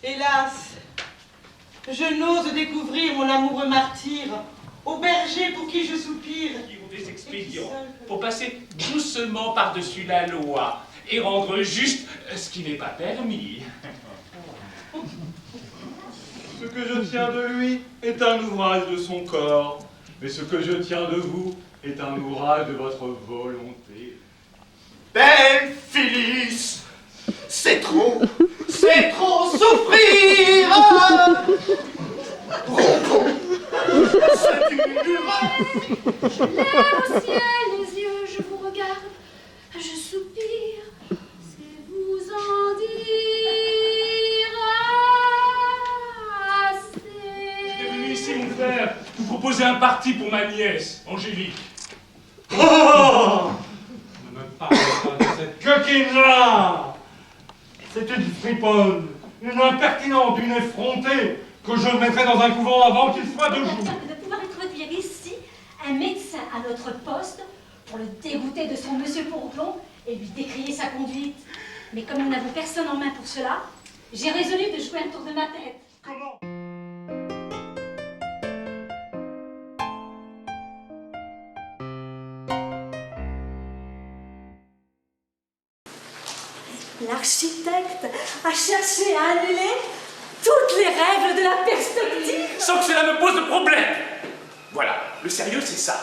Hélas, je n'ose découvrir mon amoureux martyr, au berger pour qui je soupire. Qui ont des expédients pour passer doucement par-dessus la loi et rendre juste ce qui n'est pas permis. Ce que je tiens de lui est un ouvrage de son corps, mais ce que je tiens de vous est un ouvrage de votre volonté. Belle Phyllis, c'est trop souffrir. Rompons ce durage. Je lève au ciel les yeux, je vous regarde, je soupire, c'est vous en dire assez. J'étais venu ici, mon frère, vous proposer un parti pour ma nièce, Angélique. Oh! Ne me parlez pas de cette coquine-là! C'est une friponne, une impertinente, une effrontée, que je mettrai dans un couvent avant qu'il soit de jour. De pouvoir introduire ici un médecin à notre poste pour le dégoûter de son monsieur Pourplon et lui décrier sa conduite. Mais comme nous n'avons personne en main pour cela, j'ai résolu de jouer un tour de ma tête. Comment? L'architecte a cherché à annuler toutes les règles de la perspective. Sans que cela me pose de problème. Voilà, le sérieux c'est ça.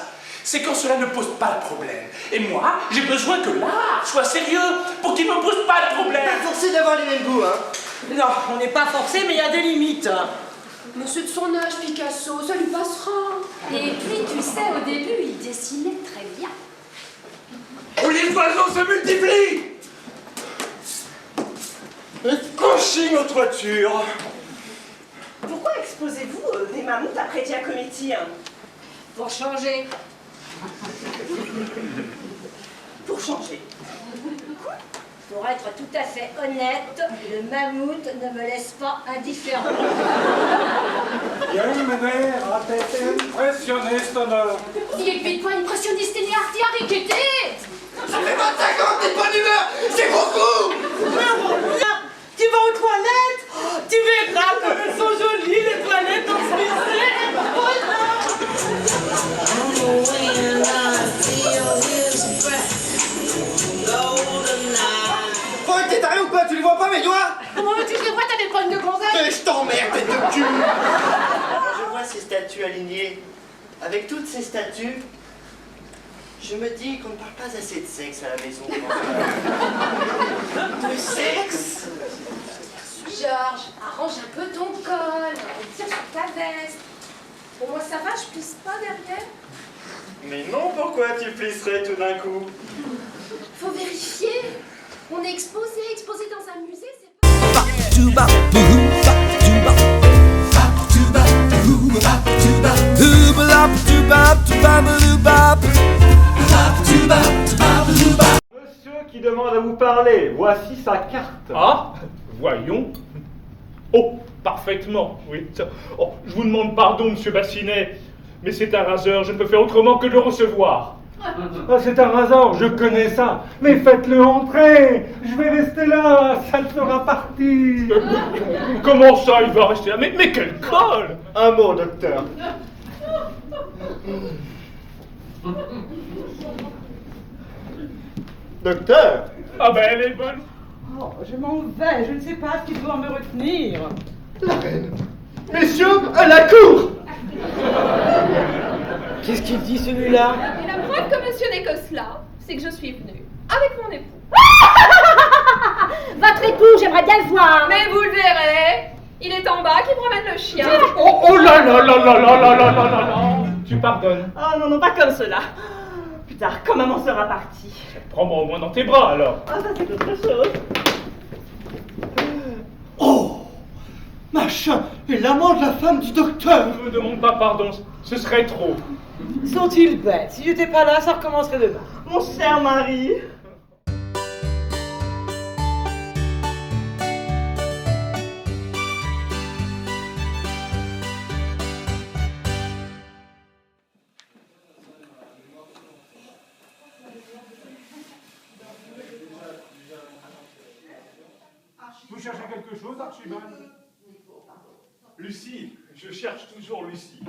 C'est quand cela ne pose pas de problème. Et moi, j'ai besoin que l'art soit sérieux pour qu'il ne me pose pas de problème. Pas forcé d'avoir les mêmes goûts, hein. Non, on n'est pas forcé, mais il y a des limites. Mais c'est de son âge, Picasso, ça lui passera. Et puis, tu sais, au début, il dessinait très bien. Où les oiseaux se multiplient. Conchigne aux toitures. Pourquoi exposez-vous des mammouths après Giacometti? Pour changer. Pour changer. Pour être tout à fait honnête, le mammouth ne me laisse pas indifférent. Il y a une manière à tête impressionniste, honneur. Il est vite pas impressionniste et artiariqueté. Ça fait 25 ans que t'es pas d'humeur. C'est beaucoup. Tu vas aux toilettes? Oh, tu verras comme elles sont jolies, les toilettes dans ce musée. Oh, t'es taré ou quoi? Tu les vois pas, mes doigts? Comment veux-tu que je les vois, t'as des problèmes de gonzesse? Mais je t'emmerde, tête de cul. Quand je vois ces statues alignées, avec toutes ces statues, je me dis qu'on ne parle pas assez de sexe à la maison. De sexe? Georges, arrange un peu ton col, tire sur ta veste. Au moins ça va, je pisse pas derrière. Mais non, pourquoi tu plisserais tout d'un coup? Faut vérifier. On est exposé dans un musée, c'est pas... Monsieur qui demande à vous parler, voici sa carte. Ah, voyons. Oh, parfaitement, oui. Oh, je vous demande pardon, monsieur Bassinet, mais c'est un raseur, je ne peux faire autrement que de le recevoir. Ah, c'est un hasard, je connais ça. Mais faites-le entrer. Je vais rester là, ça le fera partir. Comment ça, il va rester là? Mais quel col! Un mot, docteur. Docteur? Ah ben, elle est bonne. Oh, je m'en vais, je ne sais pas ce qui doit me retenir. La reine. Messieurs, à la cour. Qu'est-ce qu'il dit celui-là? Et la preuve que monsieur n'est que cela, c'est que je suis venue avec mon époux. Votre époux, j'aimerais bien le voir. Mais vous le verrez, il est en bas qui promène le chien. Oh là là là là là là là là là là. Tu pardonnes. Oh non, non, pas comme cela. Plus tard, quand maman sera partie. Prends-moi au moins dans tes bras, alors. Ah, ça c'est autre chose. Oh, machin est l'amant de la femme du docteur. Ne me demande pas pardon, ce serait trop. Sont-ils bêtes? Si j'étais pas là, ça recommencerait demain. Mon cher mari. Vous cherchez quelque chose, Archibald? Lucie, je cherche toujours Lucie.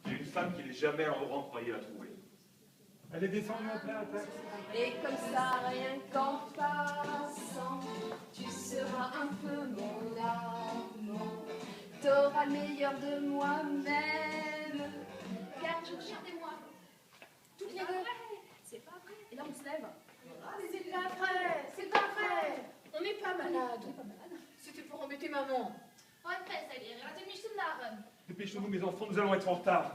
J'ai une femme qui n'est jamais à l'endroit où on croyait la trouver. Elle est descendue à plein taxe. Et comme ça, rien qu'en passant, tu seras un peu mon amant. T'auras le meilleur de moi-même. Car regardez-moi. Toutes les deux. C'est pas vrai. Et là, on se lève. Ah, mais c'est pas vrai. C'est pas vrai. On n'est pas malade. On n'est pas malade. C'était pour embêter maman. Dépêchez-vous, mes enfants, nous allons être en retard.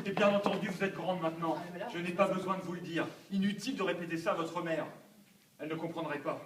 Et bien entendu, vous êtes grande maintenant. Je n'ai pas besoin de vous le dire. Inutile de répéter ça à votre mère. Elle ne comprendrait pas.